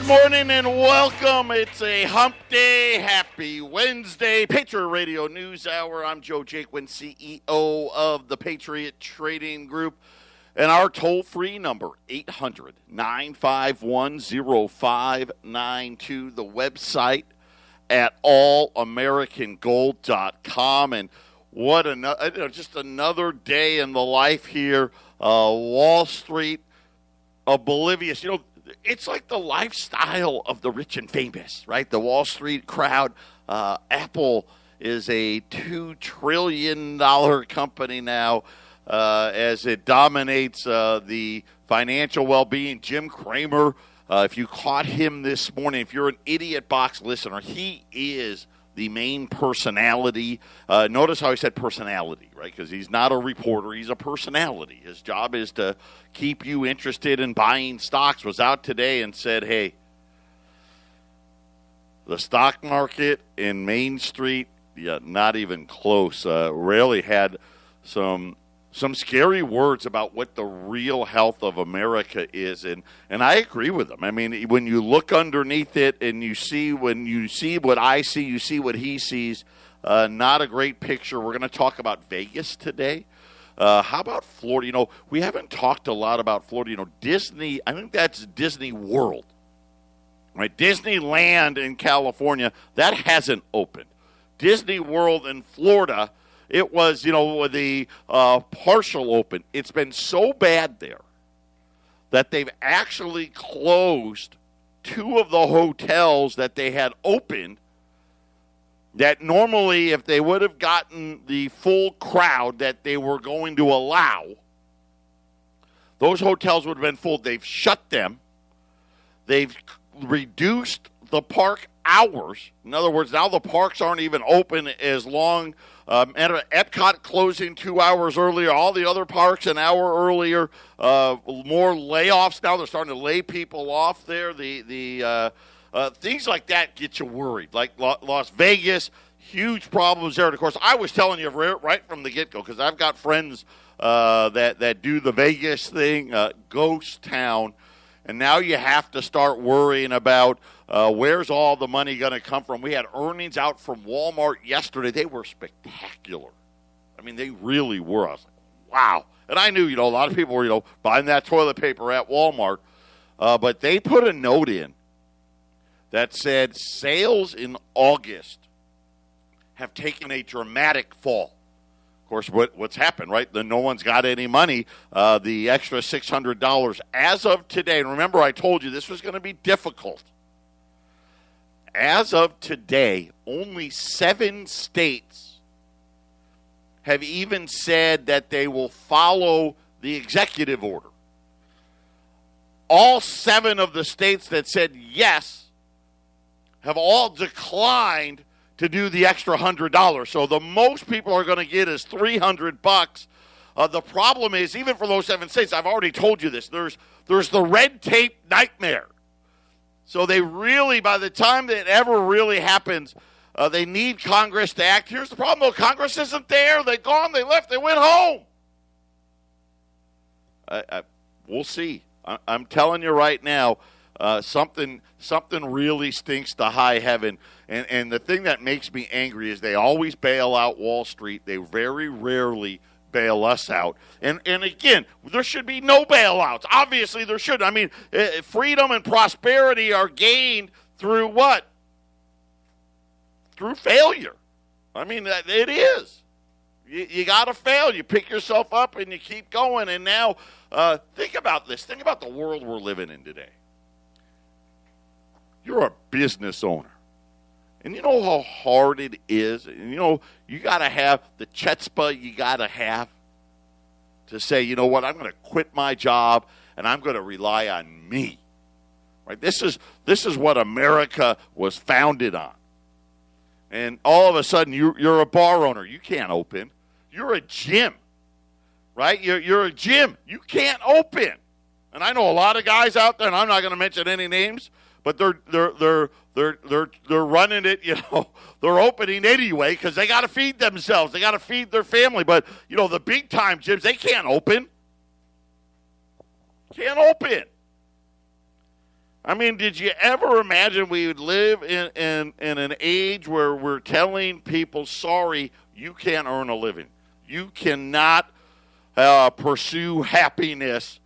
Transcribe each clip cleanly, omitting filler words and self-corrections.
Good morning and welcome. It's a hump day. Happy Wednesday. Patriot Radio News Hour. I'm Joe Jaquin, CEO of the Patriot Trading Group. And our toll-free number, 800-951-0592. The website at allamericangold.com. And what another, just another day in the life here. Wall Street, oblivious. It's like the lifestyle of the rich and famous, right? The Wall Street crowd. Apple is a $2 trillion company now as it dominates the financial well-being. Jim Cramer, if you caught him this morning, if you're an Idiot Box listener, he is the main personality. Notice how he said personality, right? Because he's not a reporter. He's a personality. His job is to keep you interested in buying stocks. Was out today and said, hey, the stock market in Main Street, not even close. Really had some scary words about what the real health of America is, and I agree with him. I mean, when you look underneath it and you see what I see, you see what he sees. Not a great picture. We're going to talk about Vegas today. How about Florida? We haven't talked a lot about Florida. Disney, I think that's Disney World, right? Disneyland in California, that hasn't opened. Disney World in Florida, it was, the partial open. It's been so bad there that they've actually closed two of the hotels that they had opened, that normally if they would have gotten the full crowd that they were going to allow, those hotels would have been full. They've shut them. They've reduced the park hours. In other words, now the parks aren't even open as long. Epcot closing 2 hours earlier. All the other parks an hour earlier. More layoffs now. They're starting to lay people off there. Things like that get you worried. Like Las Vegas, huge problems there. And, of course, I was telling you right from the get-go, because I've got friends that do the Vegas thing, ghost town. And now you have to start worrying about where's all the money going to come from. We had earnings out from Walmart yesterday. They were spectacular. I mean, they really were. I was like, wow. And I knew, a lot of people were, buying that toilet paper at Walmart. But they put a note in that said sales in August have taken a dramatic fall. Of course, what's happened, right? No one's got any money. The extra $600 as of today, and remember I told you this was going to be difficult. As of today, only 7 states have even said that they will follow the executive order. All 7 of the states that said yes have all declined to do the extra $100. So the most people are going to get is $300. The problem is, even for those 7 states, I've already told you this, there's the red tape nightmare. So they really, by the time that ever really happens, they need Congress to act. Here's the problem, though. Congress isn't there. They're gone. They left. They went home. We'll see. I'm telling you right now, something really stinks to high heaven. And the thing that makes me angry is they always bail out Wall Street. They very rarely bail us out. And again, there should be no bailouts. Obviously, there should. I mean, freedom and prosperity are gained through what? Through failure. I mean, it is. You got to fail. You pick yourself up and you keep going. And now, think about this. Think about the world we're living in today. You're a business owner. And you know how hard it is. And you got to have the chutzpah you got to have to say, you know what, I'm going to quit my job and I'm going to rely on me. Right? This is what America was founded on. And all of a sudden, you're a bar owner. You can't open. You're a gym, right? You're a gym. You can't open. And I know a lot of guys out there, and I'm not going to mention any names, but they're running it. They're opening anyway because they got to feed themselves. They got to feed their family. But the big time gyms, they can't open. Can't open. I mean, did you ever imagine we would live in an age where we're telling people, sorry, you can't earn a living. You cannot pursue happiness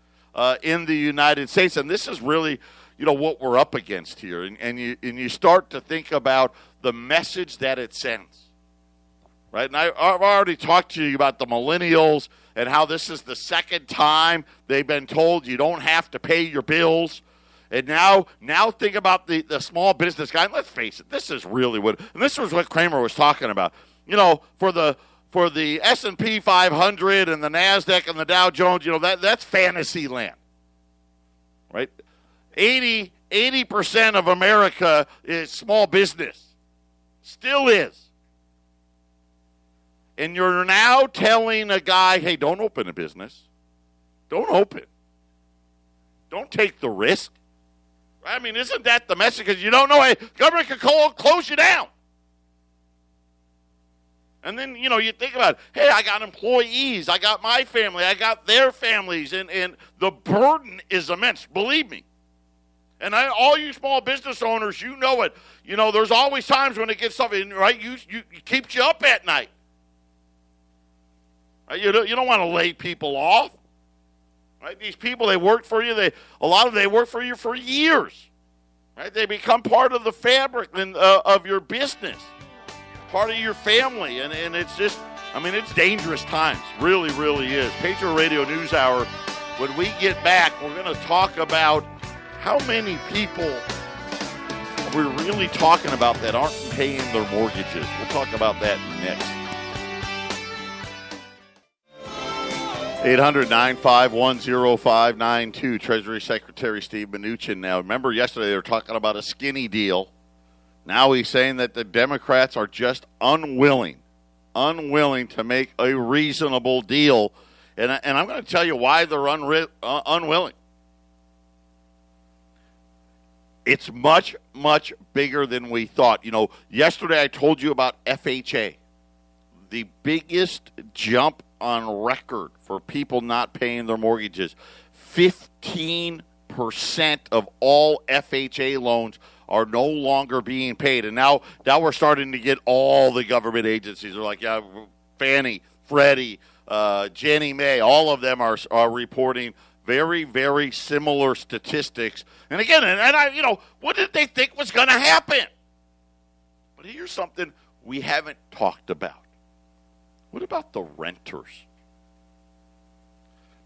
in the United States. And this is really, what we're up against here. And you start to think about the message that it sends. Right? And I've already talked to you about the millennials and how this is the second time they've been told you don't have to pay your bills. And now think about the small business guy. And let's face it, this is really and this was what Kramer was talking about. For the S&P 500 and the NASDAQ and the Dow Jones, that's fantasy land. Right? 80% of America is small business. Still is. And you're now telling a guy, hey, don't open a business. Don't open. Don't take the risk. I mean, isn't that the message? Because you don't know, hey, government could close you down. And then, you think about, hey, I got employees. I got my family. I got their families. And the burden is immense, believe me. And all you small business owners, you know it. There's always times when it gets something, right? It keeps you up at night. Right? You don't want to lay people off. Right? These people, they work for you. A lot of them, they work for you for years. Right? They become part of the fabric of your business, part of your family, and it's just, it's dangerous times. Really, really is. Patriot Radio News Hour. When we get back, we're going to talk about how many people we're really talking about that aren't paying their mortgages. We'll talk about that next. 800-951-0592, Treasury Secretary Steve Mnuchin. Now, remember yesterday they were talking about a skinny deal. Now he's saying that the Democrats are just unwilling to make a reasonable deal. And I'm going to tell you why they're unwilling. It's much, much bigger than we thought. Yesterday I told you about FHA, the biggest jump on record for people not paying their mortgages. 15% of all FHA loans are no longer being paid. And now we're starting to get all the government agencies. They're like, yeah, Fannie, Freddie, Ginnie Mae, all of them are reporting very, very similar statistics. And again, what did they think was going to happen? But here's something we haven't talked about. What about the renters?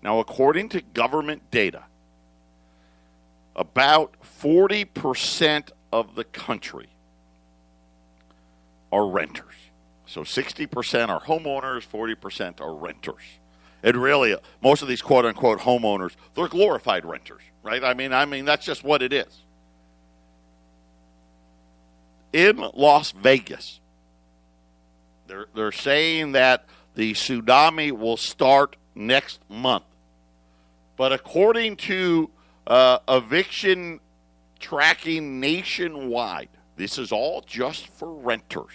Now, according to government data, about 40% of the country are renters. So 60% are homeowners, 40% are renters. And really, most of these quote-unquote homeowners, they're glorified renters, right? I mean, that's just what it is. In Las Vegas, they're saying that the tsunami will start next month. But according to eviction tracking nationwide, this is all just for renters.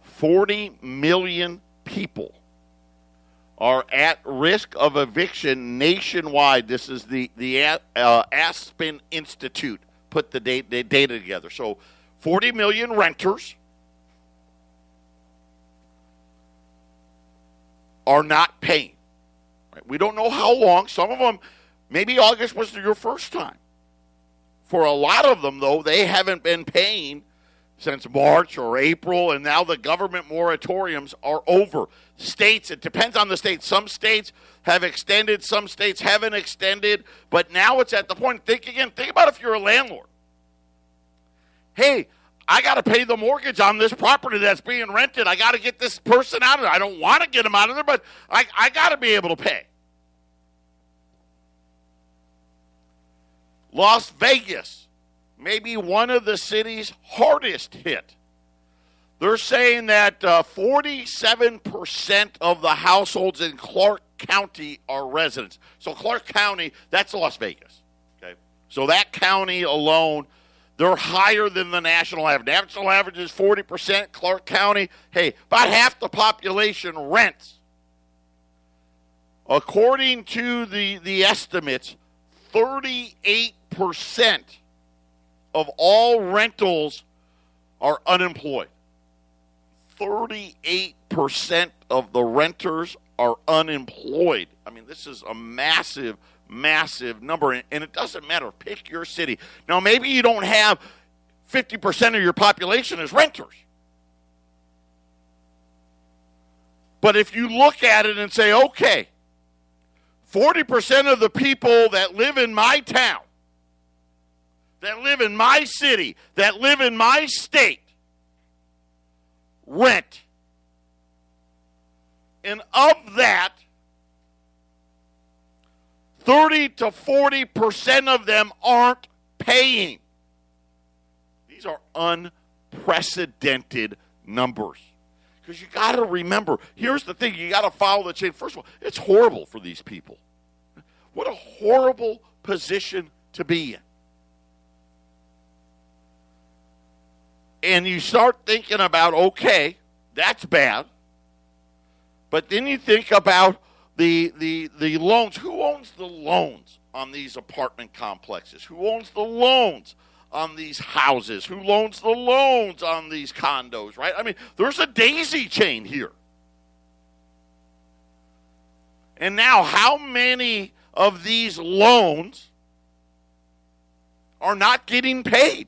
40 million people are at risk of eviction nationwide. This is the Aspen Institute put the data together. So 40 million renters are not paying. Right? We don't know how long. Some of them, maybe August was your first time. For a lot of them, though, they haven't been paying since March or April, and now the government moratoriums are over. States, it depends on the state. Some states have extended, some states haven't extended, but now it's at the point, think about if you're a landlord. Hey, I got to pay the mortgage on this property that's being rented. I got to get this person out of there. I don't want to get him out of there, but I got to be able to pay. Las Vegas, maybe one of the cities hardest hit. They're saying that 47% of the households in Clark County are residents. So Clark County, that's Las Vegas. Okay, so that county alone, they're higher than the national average. The national average is 40%. Clark County, hey, about half the population rents. According to the estimates, 38% of all rentals are unemployed. 38% of the renters are unemployed. I mean, this is a massive, massive number, and it doesn't matter. Pick your city. Now, maybe you don't have 50% of your population as renters. But if you look at it and say, okay, 40% of the people that live in my town, that live in my city, that live in my state, rent. And of that, 30 to 40% of them aren't paying. These are unprecedented numbers. Because you got to remember, here's the thing, you got to follow the chain. First of all, it's horrible for these people. What a horrible position to be in. And you start thinking about, okay, that's bad. But then you think about the loans. Who owns the loans on these apartment complexes? Who owns the loans on these houses? Who owns the loans on these condos, right? I mean, there's a daisy chain here. And now, how many of these loans are not getting paid?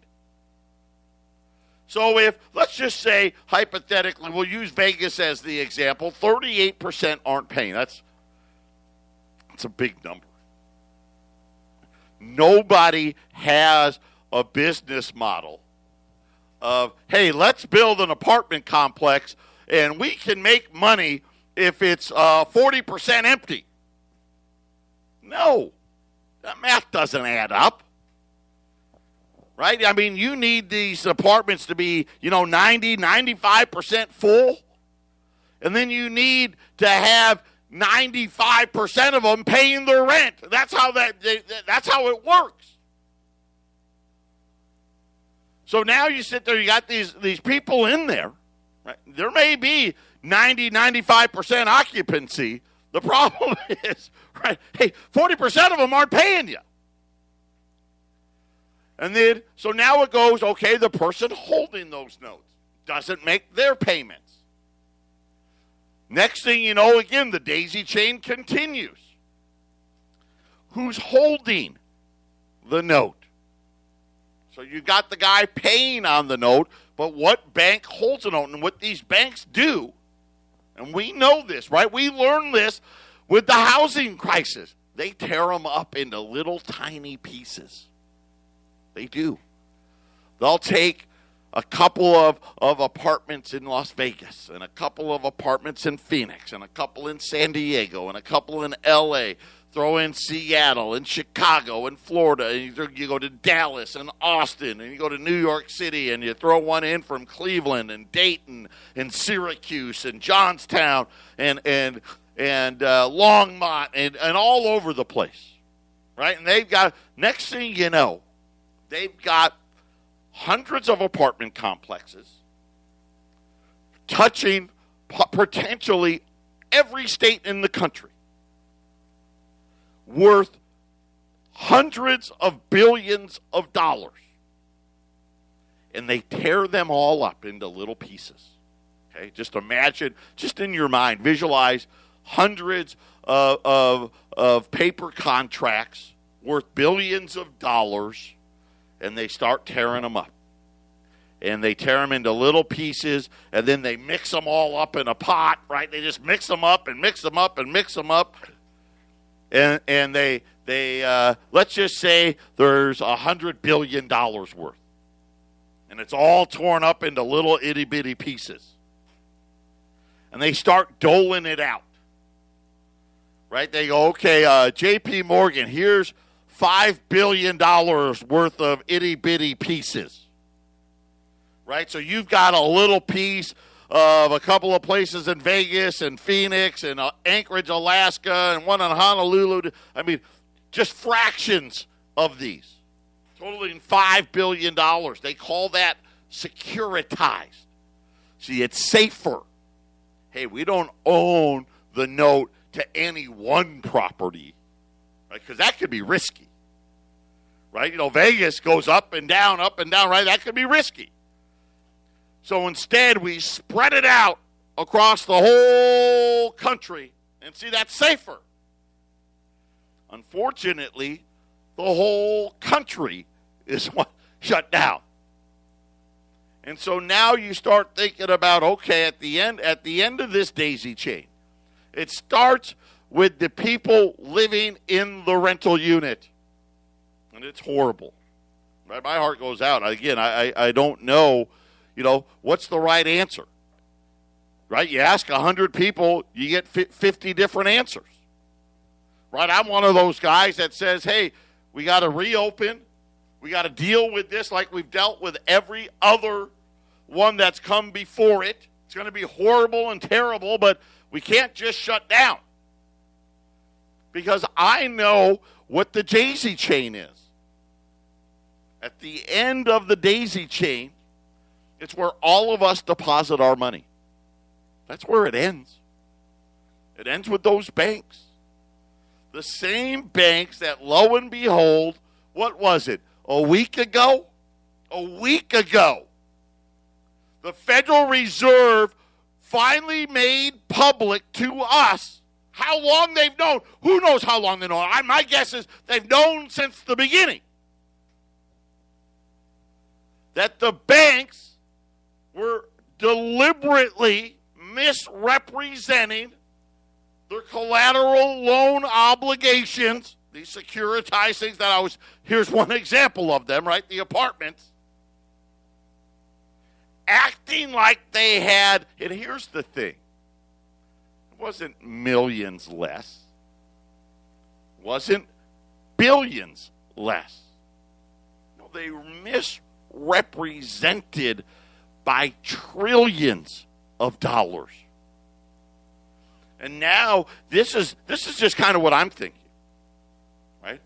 So if, let's just say, hypothetically, we'll use Vegas as the example, 38% aren't paying. That's a big number. Nobody has a business model of, hey, let's build an apartment complex and we can make money if it's 40% empty. No, that math doesn't add up. Right? I mean, you need these apartments to be, 90, 95% full. And then you need to have 95% of them paying their rent. That's how that's how it works. So now you sit there, you got these people in there. Right? There may be 90, 95% occupancy. The problem is, right, hey, 40% of them aren't paying you. And then, so now it goes, okay, the person holding those notes doesn't make their payments. Next thing you know, again, the daisy chain continues. Who's holding the note? So you got the guy paying on the note, but what bank holds the note? And what these banks do, and we know this, right? We learned this with the housing crisis. They tear them up into little tiny pieces. They do. They'll take a couple of apartments in Las Vegas and a couple of apartments in Phoenix and a couple in San Diego and a couple in L.A., throw in Seattle and Chicago and Florida, and you go to Dallas and Austin, and you go to New York City, and you throw one in from Cleveland and Dayton and Syracuse and Johnstown and Longmont and all over the place, right? And they've got, next thing you know, they've got hundreds of apartment complexes touching potentially every state in the country, worth hundreds of billions of dollars. And they tear them all up into little pieces. Okay, just imagine, just in your mind, visualize hundreds of paper contracts worth billions of dollars, and they start tearing them up. And they tear them into little pieces, and then they mix them all up in a pot, right? They just mix them up and mix them up and mix them up. And they let's just say there's $100 billion worth. And it's all torn up into little itty-bitty pieces. And they start doling it out. Right? They go, okay, J.P. Morgan, here's $5 billion worth of itty-bitty pieces. Right? So you've got a little piece of a couple of places in Vegas and Phoenix and Anchorage, Alaska, and one in Honolulu. I mean, just fractions of these, totaling $5 billion. They call that securitized. See, it's safer. Hey, we don't own the note to any one property, right? Because that could be risky, right? Vegas goes up and down, right? That could be risky. So instead, we spread it out across the whole country and see that's safer. Unfortunately, the whole country is shut down. And so now you start thinking about, okay, at the end of this daisy chain, it starts with the people living in the rental unit. And it's horrible. Right? My heart goes out. Again, I don't know, what's the right answer. Right? You ask 100 people, you get 50 different answers. Right? I'm one of those guys that says, hey, we got to reopen. We got to deal with this like we've dealt with every other one that's come before it. It's going to be horrible and terrible, but we can't just shut down. Because I know what the daisy chain is. At the end of the daisy chain, it's where all of us deposit our money. That's where it ends. It ends with those banks. The same banks that, lo and behold, what was it? A week ago, the Federal Reserve finally made public to us how long they've known. Who knows how long they've known? My guess is they've known since the beginning that the banks were deliberately misrepresenting their collateral loan obligations, these securitized things here's one example of them, right? The apartments. Acting like they had, and here's the thing. It wasn't millions less. It wasn't billions less. No, they misrepresented by trillions of dollars. And now this is just kind of what I'm thinking, right?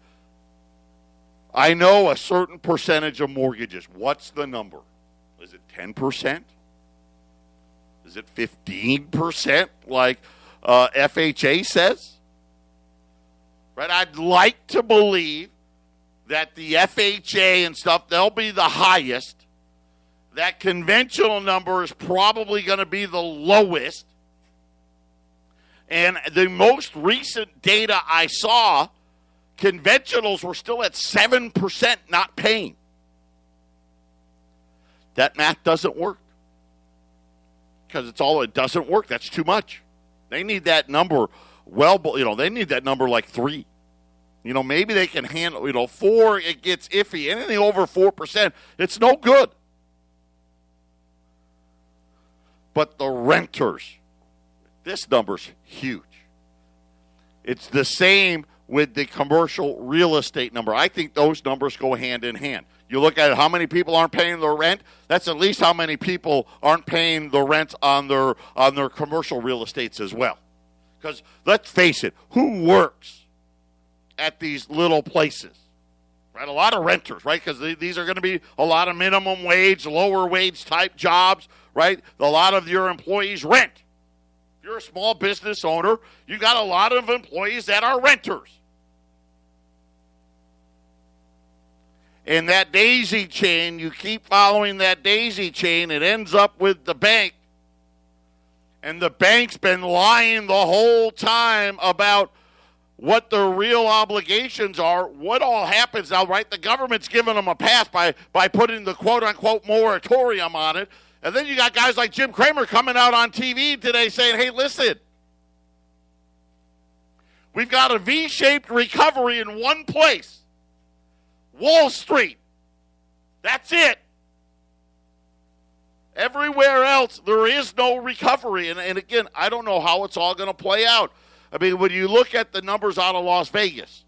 I know a certain percentage of mortgages. What's the number? Is it 10%? Is it 15%, like FHA says? Right? I'd like to believe that the FHA and stuff, they'll be the highest. That conventional number is probably going to be the lowest. And the most recent data I saw, conventionals were still at 7% not paying. That math doesn't work. Because it doesn't work. That's too much. They need that number they need that number like 3. Maybe they can handle, 4, it gets iffy. Anything over 4%, it's no good. But the renters, this number's huge. It's the same with the commercial real estate number. I think those numbers go hand in hand. You look at how many people aren't paying their rent, that's at least how many people aren't paying the rent on their commercial real estates as well. Because let's face it, who works at these little places? Right? A lot of renters, right? Because these are going to be a lot of minimum wage, lower wage type jobs, right? A lot of your employees rent. If you're a small business owner, you got a lot of employees that are renters. And that daisy chain, you keep following that daisy chain, it ends up with the bank. And the bank's been lying the whole time about what their real obligations are. What all happens now, right? The government's giving them a pass by putting the quote-unquote moratorium on it. And then you got guys like Jim Cramer coming out on TV today saying, hey, listen, we've got a V-shaped recovery in one place. Wall Street. That's it. Everywhere else, there is no recovery. And again, I don't know how it's all going to play out. I mean, when you look at the numbers out of Las Vegas,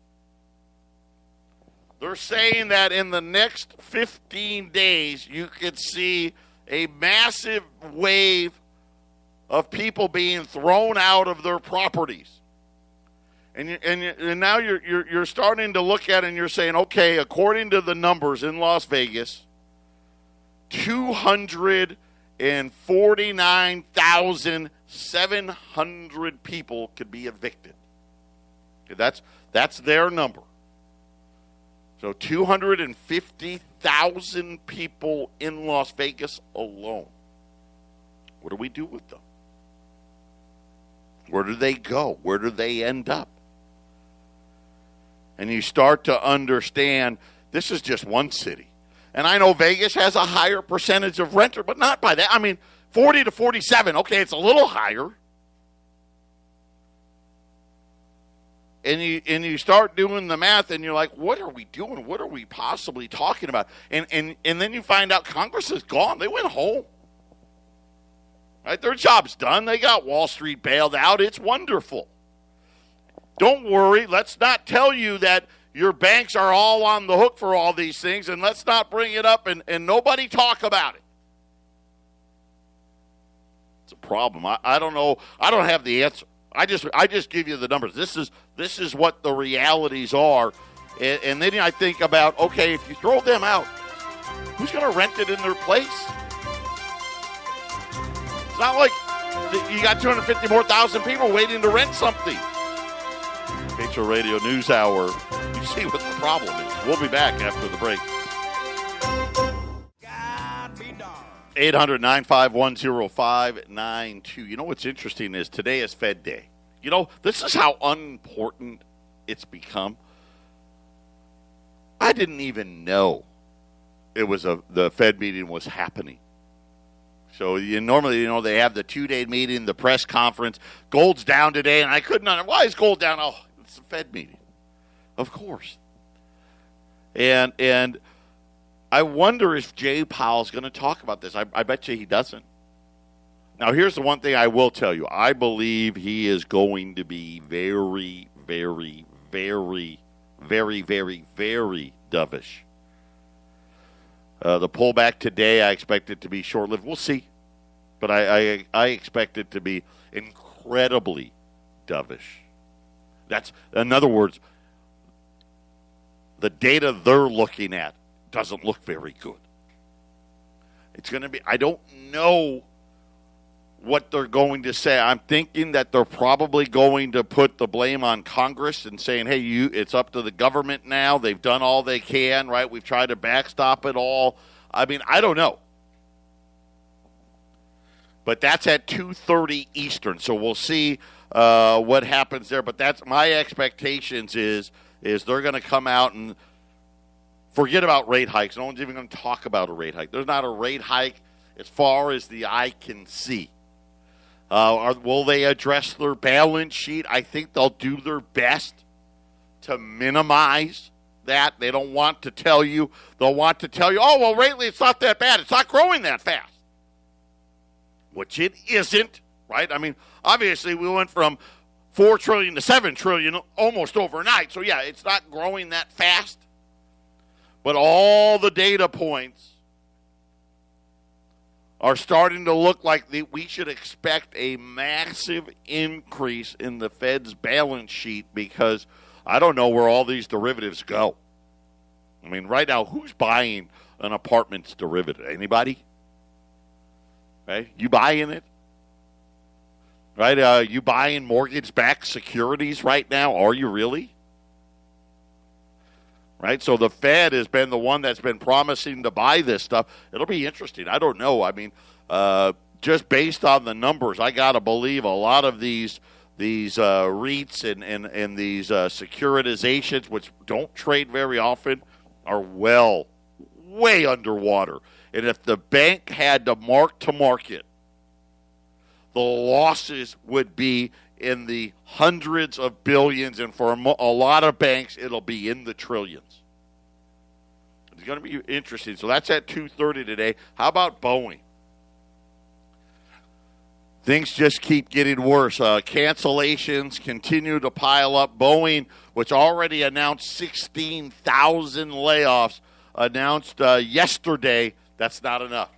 they're saying that in the next 15 days, you could see a massive wave of people being thrown out of their properties. And now you're starting to look at it and you're saying, okay, according to the numbers in Las Vegas, 249,700 people could be evicted. Okay, that's their number. So 250,000 people in Las Vegas alone. What do we do with them? Where do they go? Where do they end up? And you start to understand this is just one city. And I know Vegas has a higher percentage of renter, but not by that. I mean, 40 to 47, okay, it's a little higher. And you start doing the math, and you're like, what are we doing? What are we possibly talking about? And then you find out Congress is gone. They went home. Right? Their job's done. They got Wall Street bailed out. It's wonderful. Don't worry. Let's not tell you that your banks are all on the hook for all these things, and let's not bring it up and nobody talk about it. It's a problem. I don't know. I don't have the answer. I just give you the numbers. This is what the realities are. And then I think about, okay, if you throw them out, who's going to rent it in their place? It's not like you got 250 more thousand people waiting to rent something. Patriot Radio News Hour. You see what the problem is. We'll be back after the break. 800-951-0592. You know what's interesting is today is Fed Day. You know, this is how unimportant it's become. I didn't even know it was the Fed meeting was happening. So normally, they have the 2-day meeting, the press conference. Gold's down today, and I couldn't understand. Why is gold down? Oh, it's the Fed meeting. Of course. And I wonder if Jay Powell's going to talk about this. I bet you he doesn't. Now, here's the one thing I will tell you. I believe he is going to be very, very, very, very, very, very dovish. The pullback today, I expect it to be short-lived. We'll see. But I expect it to be incredibly dovish. That's, in other words, the data they're looking at doesn't look very good. It's going to be, I don't know what they're going to say. I'm thinking that they're probably going to put the blame on Congress and saying, hey, it's up to the government now. They've done all they can, right? We've tried to backstop it all. I mean, I don't know. But that's at 2:30 Eastern, so we'll see what happens there. But that's my expectations is they're going to come out and forget about rate hikes. No one's even going to talk about a rate hike. There's not a rate hike as far as the eye can see. Will they address their balance sheet? I think they'll do their best to minimize that. They don't want to tell you. They'll want to tell you, oh, well, lately it's not that bad. It's not growing that fast. Which it isn't, right? I mean, obviously we went from $4 trillion to $7 trillion almost overnight. So, yeah, it's not growing that fast. But all the data points are starting to look like we should expect a massive increase in the Fed's balance sheet because I don't know where all these derivatives go. I mean, right now, who's buying an apartment's derivative? Anybody? Right? You buying it? Right? You buying mortgage-backed securities right now? Are you really? Right? So the Fed has been the one that's been promising to buy this stuff. It'll be interesting. I don't know. I mean, just based on the numbers, I got to believe a lot of these REITs and these securitizations, which don't trade very often, are way underwater. And if the bank had to mark to market, the losses would be in the hundreds of billions, and for a lot of banks, it'll be in the trillions. It's going to be interesting. So that's at 2:30 today. How about Boeing? Things just keep getting worse. Cancellations continue to pile up. Boeing, which already announced 16,000 layoffs, announced yesterday that's not enough.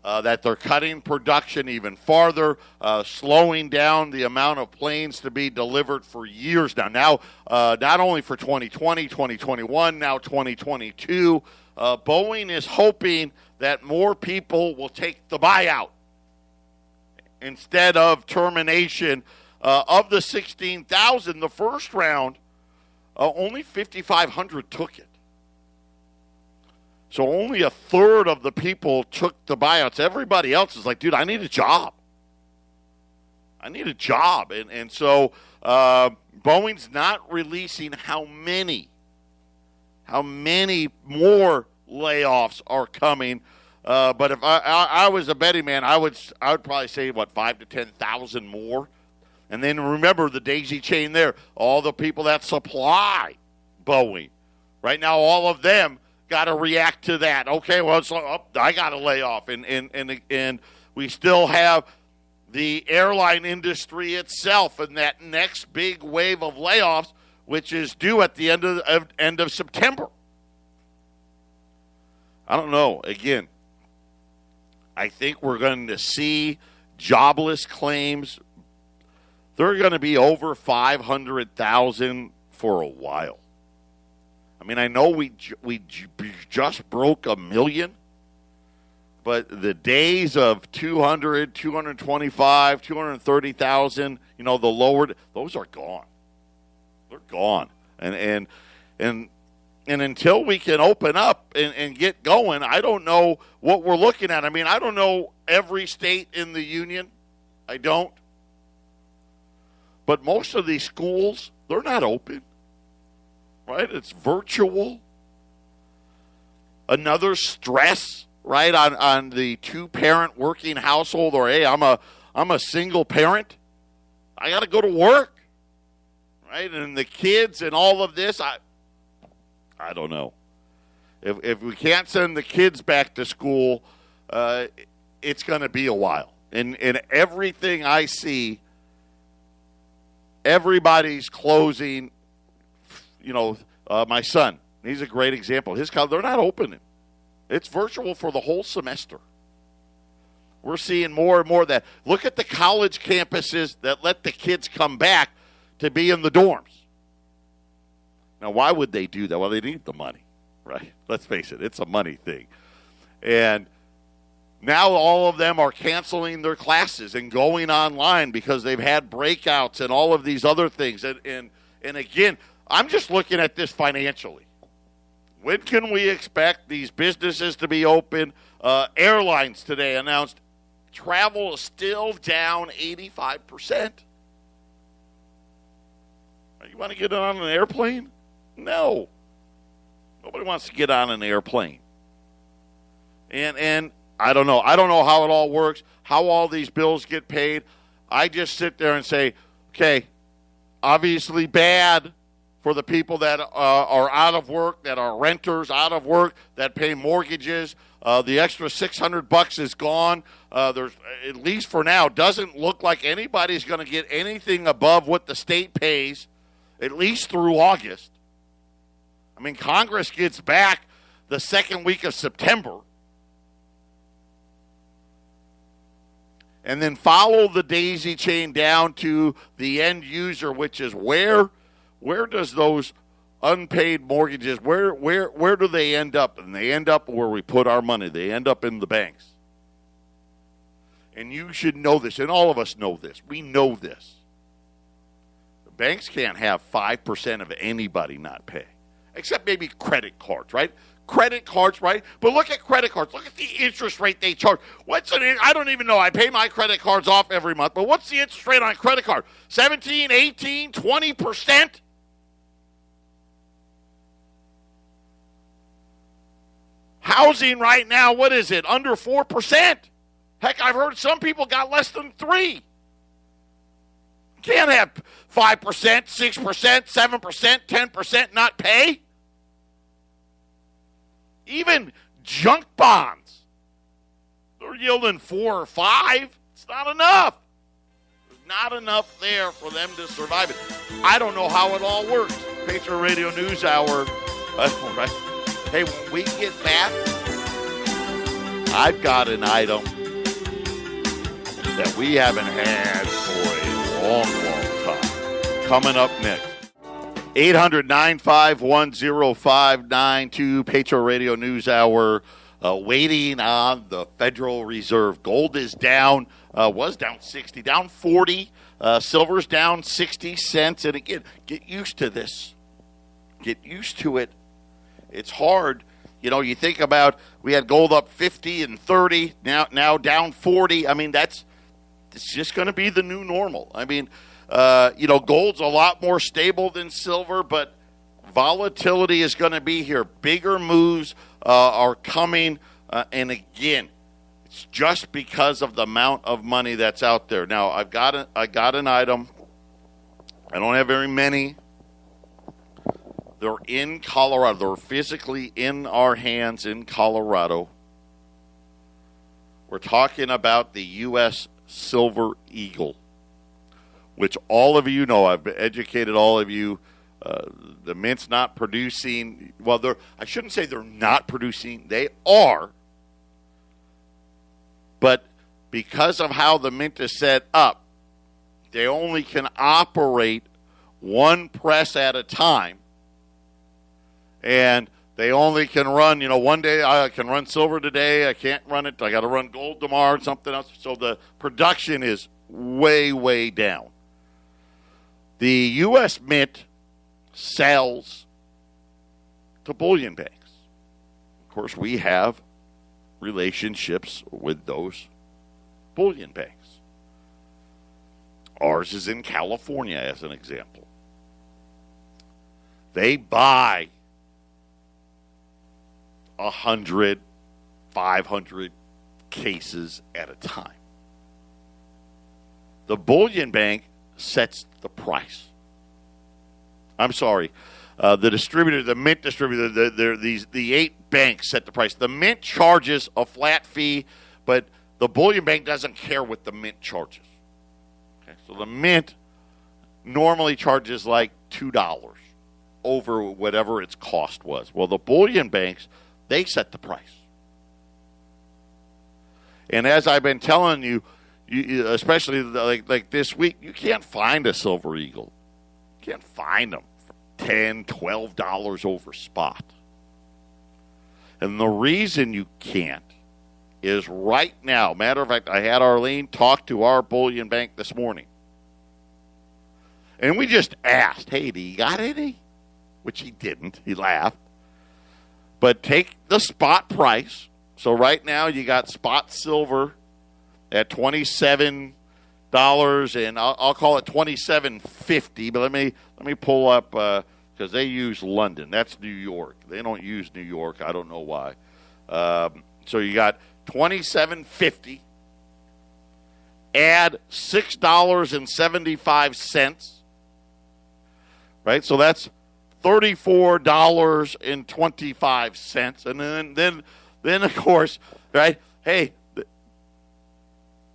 That they're cutting production even farther, slowing down the amount of planes to be delivered for years now. Now, not only for 2020, 2021, now 2022. Boeing is hoping that more people will take the buyout instead of termination. Of the 16,000, the first round, only 5,500 took it. So only a third of the people took the buyouts. Everybody else is like, dude, I need a job. I need a job. And so Boeing's not releasing how many more layoffs are coming. But if I was a betting man, I would probably say, 5 to 10,000 more. And then remember the daisy chain there, all the people that supply Boeing. Right now, all of them got to react to that. Okay, well, I got to lay off. And we still have the airline industry itself and that next big wave of layoffs, which is due at the end of September. I don't know. Again, I think we're going to see jobless claims. They're going to be over 500,000 for a while. I mean, I know we just broke 1 million, but the days of 200, 225, 230,000, the lowered, those are gone. They're gone. And until we can open up and get going, I don't know what we're looking at. I mean, I don't know every state in the union. I don't. But most of these schools, they're not open. Right? It's virtual. Another stress, right, on the two-parent working household, or hey, I'm a single parent. I got to go to work, right? And the kids and all of this, I don't know. If we can't send the kids back to school, it's going to be a while. And everything I see, everybody's closing. My son, he's a great example. His college, they're not opening. It's virtual for the whole semester. We're seeing more and more of that. Look at the college campuses that let the kids come back to be in the dorms. Now, why would they do that? Well, they need the money, right? Let's face it, it's a money thing. And now all of them are canceling their classes and going online because they've had breakouts and all of these other things. And again, I'm just looking at this financially. When can we expect these businesses to be open? Airlines today announced travel is still down 85%. You want to get on an airplane? No. Nobody wants to get on an airplane. And I don't know. I don't know how it all works, how all these bills get paid. I just sit there and say, okay, obviously bad for the people that are out of work, that are renters out of work, that pay mortgages. The extra $600 is gone. There's, at least for now, doesn't look like anybody's going to get anything above what the state pays, at least through August. I mean, Congress gets back the second week of September. And then follow the daisy chain down to the end user, which is where does those unpaid mortgages, where do they end up? And they end up where we put our money. They end up in the banks. And you should know this, and all of us know this. We know this. The banks can't have 5% of anybody not pay, except maybe credit cards, right? Credit cards, right? But look at credit cards. Look at the interest rate they charge. I don't even know. I pay my credit cards off every month, but what's the interest rate on a credit card? 17, 18, 20%? Housing right now, what is it? Under 4%. Heck, I've heard some people got less than 3%. Can't have 5%, 6%, 7%, 10% not pay. Even junk bonds, they're yielding 4 or 5. It's not enough. There's not enough there for them to survive it. I don't know how it all works. Patriot Radio News Hour. Right. Hey, when we get back, I've got an item that we haven't had for a long time. Coming up next. 800-951-0592, Patriot Radio News Hour, waiting on the Federal Reserve. Gold is down, was down 60, down 40. Silver's down 60 cents. And again, get used to this. Get used to it. It's hard You think about we had gold up 50 and 30, now down 40. I mean, it's just going to be the new normal. I mean, gold's a lot more stable than silver, but volatility is going to be here. Bigger moves are coming, and again, it's just because of the amount of money that's out there. Now, I got an item. I don't have very many. They're in Colorado. They're physically in our hands in Colorado. We're talking about the U.S. Silver Eagle, which all of you know. I've educated all of you. The Mint's not producing. Well, I shouldn't say they're not producing. They are. But because of how the Mint is set up, they only can operate one press at a time. And they only can run, one day I can run silver today. I can't run it. I got to run gold tomorrow, something else. So the production is way, way down. The U.S. Mint sells to bullion banks. Of course, we have relationships with those bullion banks. Ours is in California, as an example. They buy 100, 500 cases at a time. The bullion bank sets the price. I'm sorry. The distributor, the Mint distributor, the 8 banks set the price. The Mint charges a flat fee, but the bullion bank doesn't care what the Mint charges. Okay, so the Mint normally charges like $2 over whatever its cost was. Well, the bullion banks, they set the price. And as I've been telling you, especially like this week, you can't find a Silver Eagle. You can't find them for $10, $12 over spot. And the reason you can't is right now. Matter of fact, I had Arlene talk to our bullion bank this morning. And we just asked, hey, do you got any? Which he didn't. He laughed. But take the spot price. So right now you got spot silver at $27, and I'll call it $27.50. But let me pull up because they use London. That's New York. They don't use New York. I don't know why. So you got $27.50. Add $6.75. Right, so that's $34.25, and then of course, right? Hey,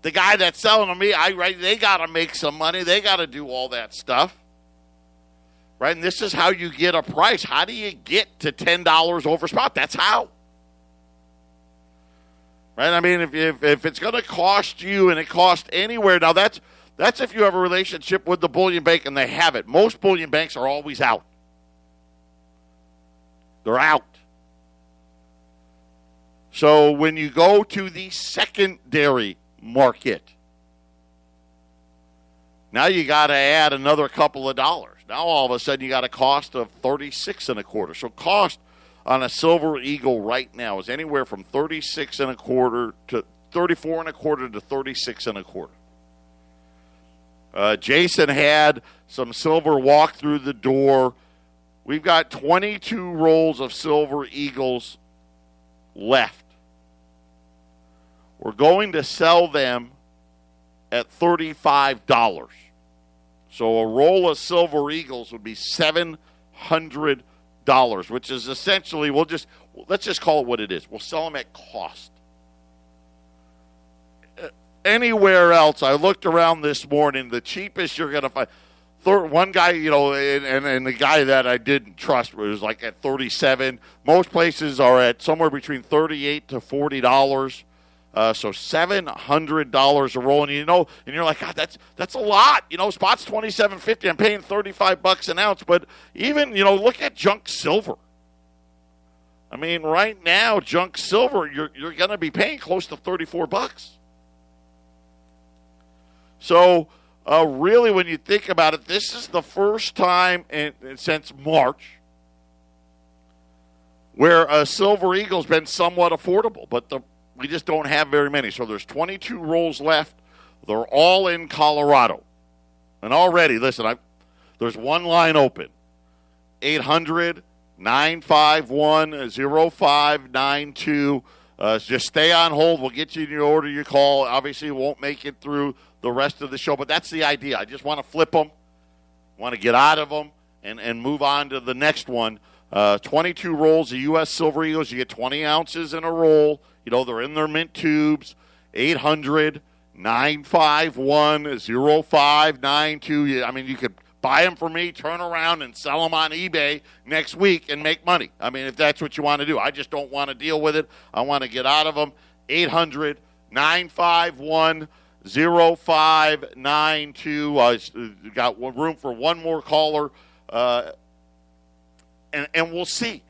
the guy that's selling to me, they got to make some money. They got to do all that stuff, right? And this is how you get a price. How do you get to $10 over spot? That's how, right? I mean, if it's going to cost you, and it costs anywhere now, that's if you have a relationship with the bullion bank and they have it. Most bullion banks are always out. They're out. So when you go to the secondary market, now you got to add another couple of dollars. Now all of a sudden you got a cost of $36.25. So cost on a Silver Eagle right now is anywhere from $36.25 to $34.25 to $36.25. Jason had some silver walk through the door. We've got 22 rolls of Silver Eagles left. We're going to sell them at $35. So a roll of Silver Eagles would be $700, which is essentially, let's just call it what it is. We'll sell them at cost. Anywhere else, I looked around this morning, the cheapest you're going to find. One guy, and the guy that I didn't trust was like at $37. Most places are at somewhere between $38 to $40. So $700 a roll, and and you're like, God, that's a lot. Spot's $27.50. I'm paying $35 an ounce, but even look at junk silver. I mean, right now, junk silver, you're going to be paying close to $34. So. Really, when you think about it, this is the first time since March where a Silver Eagle's been somewhat affordable, but we just don't have very many. So there's 22 rolls left. They're all in Colorado. And already, listen, there's one line open. 800-951-0592. Just stay on hold. We'll get you in your order, your call. Obviously, we won't make it through the rest of the show, but that's the idea. I just want to flip them, want to get out of them, and move on to the next one. 22 rolls of U.S. Silver Eagles. You get 20 ounces in a roll. They're in their mint tubes. 800-951-0592. I mean, you could buy them for me, turn around, and sell them on eBay next week and make money. I mean, if that's what you want to do. I just don't want to deal with it. I want to get out of them. 800-951-0592. Got room for one more caller, and we'll see.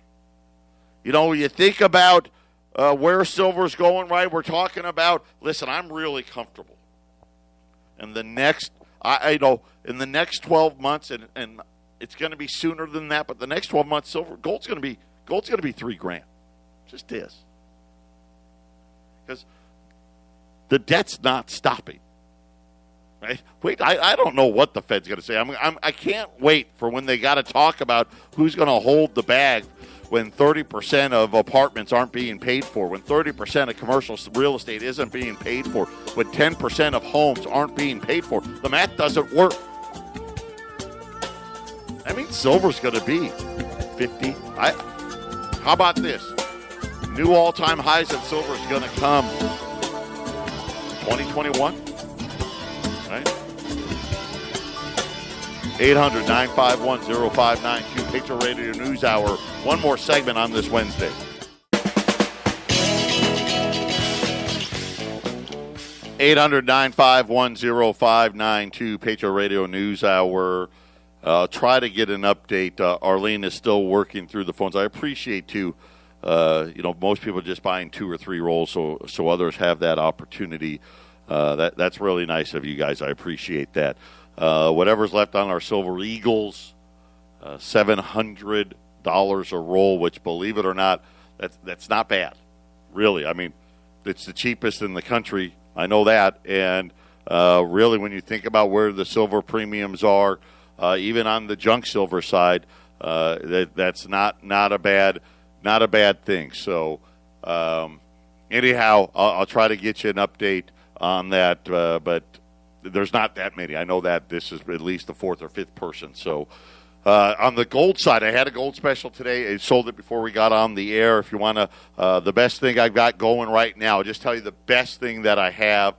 You think about where silver's going, right? We're talking about, listen, I'm really comfortable. And the next, in the next 12 months, and it's going to be sooner than that, but the next 12 months, gold's going to be $3,000. Just is. Because the debt's not stopping. Right? Wait, I don't know what the Fed's going to say. I can't wait for when they got to talk about who's going to hold the bag when 30% of apartments aren't being paid for, when 30% of commercial real estate isn't being paid for, when 10% of homes aren't being paid for. The math doesn't work. I mean, silver's going to be 50. How about this? New all-time highs in silver is going to come 2021, right? 800-951-0592, Patriot Radio News Hour. One more segment on this Wednesday. Eight 800-951-0592, Patriot Radio News Hour. Try to get an update. Arlene is still working through the phones. I appreciate, too, most people are just buying 2 or 3 rolls, so others have that opportunity. That's really nice of you guys. I appreciate that. Whatever's left on our Silver Eagles, $700 a roll, which, believe it or not, that's not bad, really. I mean, it's the cheapest in the country. I know that. And really, when you think about where the silver premiums are, even on the junk silver side, that's not a bad thing. So, anyhow, I'll try to get you an update on that, but there's not that many. I know that this is at least the 4th or 5th person. So on the gold side, I had a gold special today. I sold it before we got on the air. If you want to, the best thing I've got going right now, I'll just tell you the best thing that I have,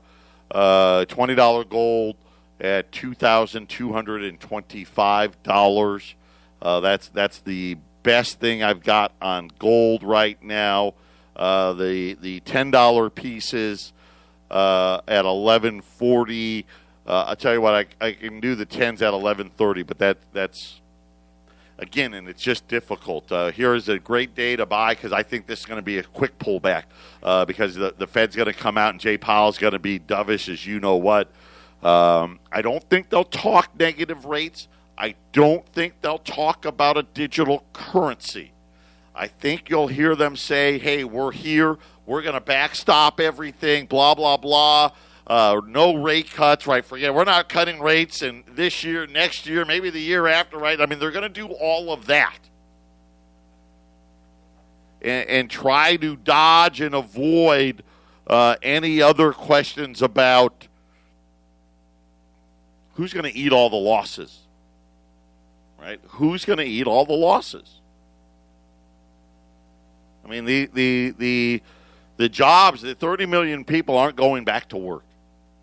$20 gold at $2,225. That's the best thing I've got on gold right now. The $10 pieces at $11.40. I'll tell you what, I can do the 10s at $11.30, but that's again, and it's just difficult. Here is a great day to buy because I think this is going to be a quick pullback because the Fed's going to come out and Jay Powell's going to be dovish as you know what. I don't think they'll talk negative rates. I don't think they'll talk about a digital currency. I think you'll hear them say, hey, we're here. We're going to backstop everything, blah, blah, blah. No rate cuts, right? Forget, we're not cutting rates in this year, next year, maybe the year after, right? I mean, they're going to do all of that. And try to dodge and avoid any other questions about who's going to eat all the losses, right? Who's going to eat all the losses? I mean, the jobs, the 30 million people aren't going back to work.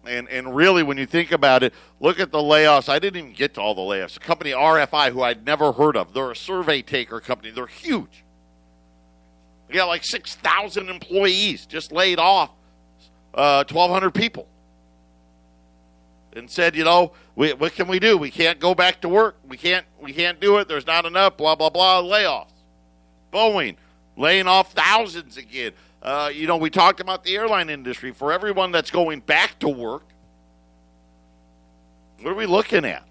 And really, when you think about it, look at the layoffs. I didn't even get to all the layoffs. The company RFI, who I'd never heard of, they're a survey taker company. They're huge. They got like 6,000 employees, just laid off 1,200 people. And said, what can we do? We can't go back to work. We can't do it. There's not enough, blah, blah, blah, layoffs. Boeing, laying off thousands again. We talked about the airline industry. For everyone that's going back to work, what are we looking at?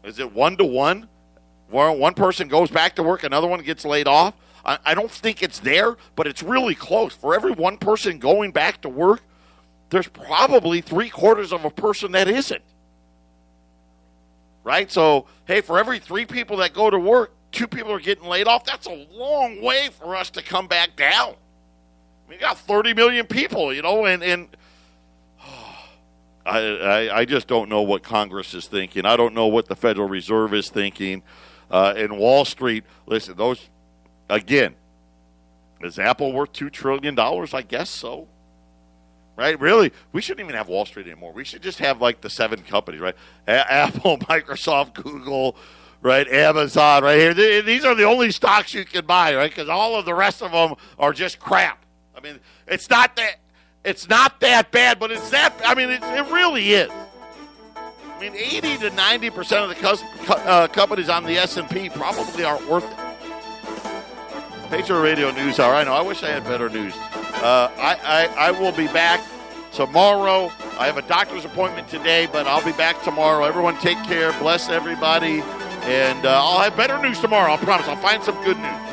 Is it 1-to-1? Where one person goes back to work, another one gets laid off? I don't think it's there, but it's really close. For every one person going back to work, there's probably 3/4 of a person that isn't. Right? So, hey, for every 3 people that go to work, 2 people are getting laid off. That's a long way for us to come back down. We got 30 million people, and I just don't know what Congress is thinking. I don't know what the Federal Reserve is thinking. And Wall Street, listen, those, again, is Apple worth $2 trillion? I guess so. Right? Really, we shouldn't even have Wall Street anymore. We should just have like the 7 companies, right? Apple, Microsoft, Google, right? Amazon, right here. These are the only stocks you can buy, right? Because all of the rest of them are just crap. I mean, it's not that bad, but it's that. I mean, it really is. I mean, 80 to 90% of the companies on the S&P probably aren't worth it. Patriot Radio News Hour. I know. I wish I had better news. I will be back tomorrow. I have a doctor's appointment today, but I'll be back tomorrow. Everyone take care. Bless everybody. And I'll have better news tomorrow. I promise. I'll find some good news.